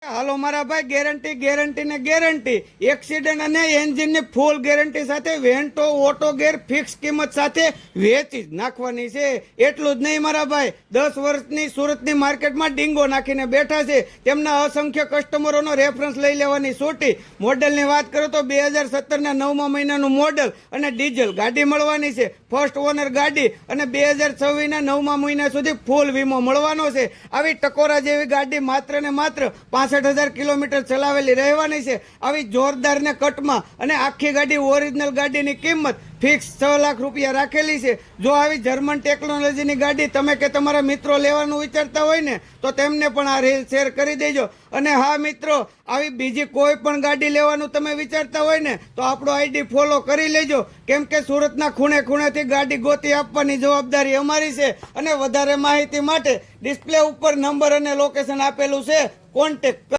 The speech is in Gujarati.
હાલો મારા ભાઈ, ગેરંટી ગેરંટી ને ગેરંટી એક્સિડન્ટ અને એન્જિન ની ફૂલ ગેરંટી સાથે વેન્ટો ઓટો ગેર ફિક્સ કિંમત સાથે વેચી જ નાખવાની છે। એટલું જ નહીં મારા ભાઈ, 10 વર્ષની સુરતની માર્કેટમાં ડીંગો નાખીને બેઠા છે। તેમના અસંખ્ય કસ્ટમરોનો રેફરન્સ લઈ લેવાની છૂટી। મોડેલની વાત કરો તો 2017 ના 9મા મહિનાનું મોડેલ અને ડીઝલ ગાડી મળવાની છે। ફર્સ્ટ ઓનર ગાડી અને 2026 ના 9મા મહિના સુધી ફૂલ વીમો મળવાનો છે। આવી ટકોરા જેવી ગાડી માત્ર ને માત્ર 65,000 કિલોમીટર ચલાવેલી રહેવાની છે। આવી જોરદાર ને કટમાં અને આખી ગાડી ઓરિજિનલ ગાડીની કિંમત ફિક્સ 6 લાખ રૂપિયા રાખેલી છે। જો આવી જર્મન ટેકનોલોજીની ગાડી તમે કે તમારા મિત્રો લેવાનું વિચારતા હોય ને તો તેમને પણ આ રીલ શેર કરી દેજો। અને હા મિત્રો, આવી બીજી કોઈ પણ ગાડી લેવાનું તમે વિચારતા હોય ને તો આપણો આઈડી ફોલો કરી લેજો, કેમ કે સુરતના ખૂણે ખૂણેથી ગાડી ગોતી આપવાની જવાબદારી અમારી છે। અને વધારે માહિતી માટે ડિસ્પ્લે ઉપર નંબર અને લોકેશન આપેલું છે, કોન્ટેક્ટ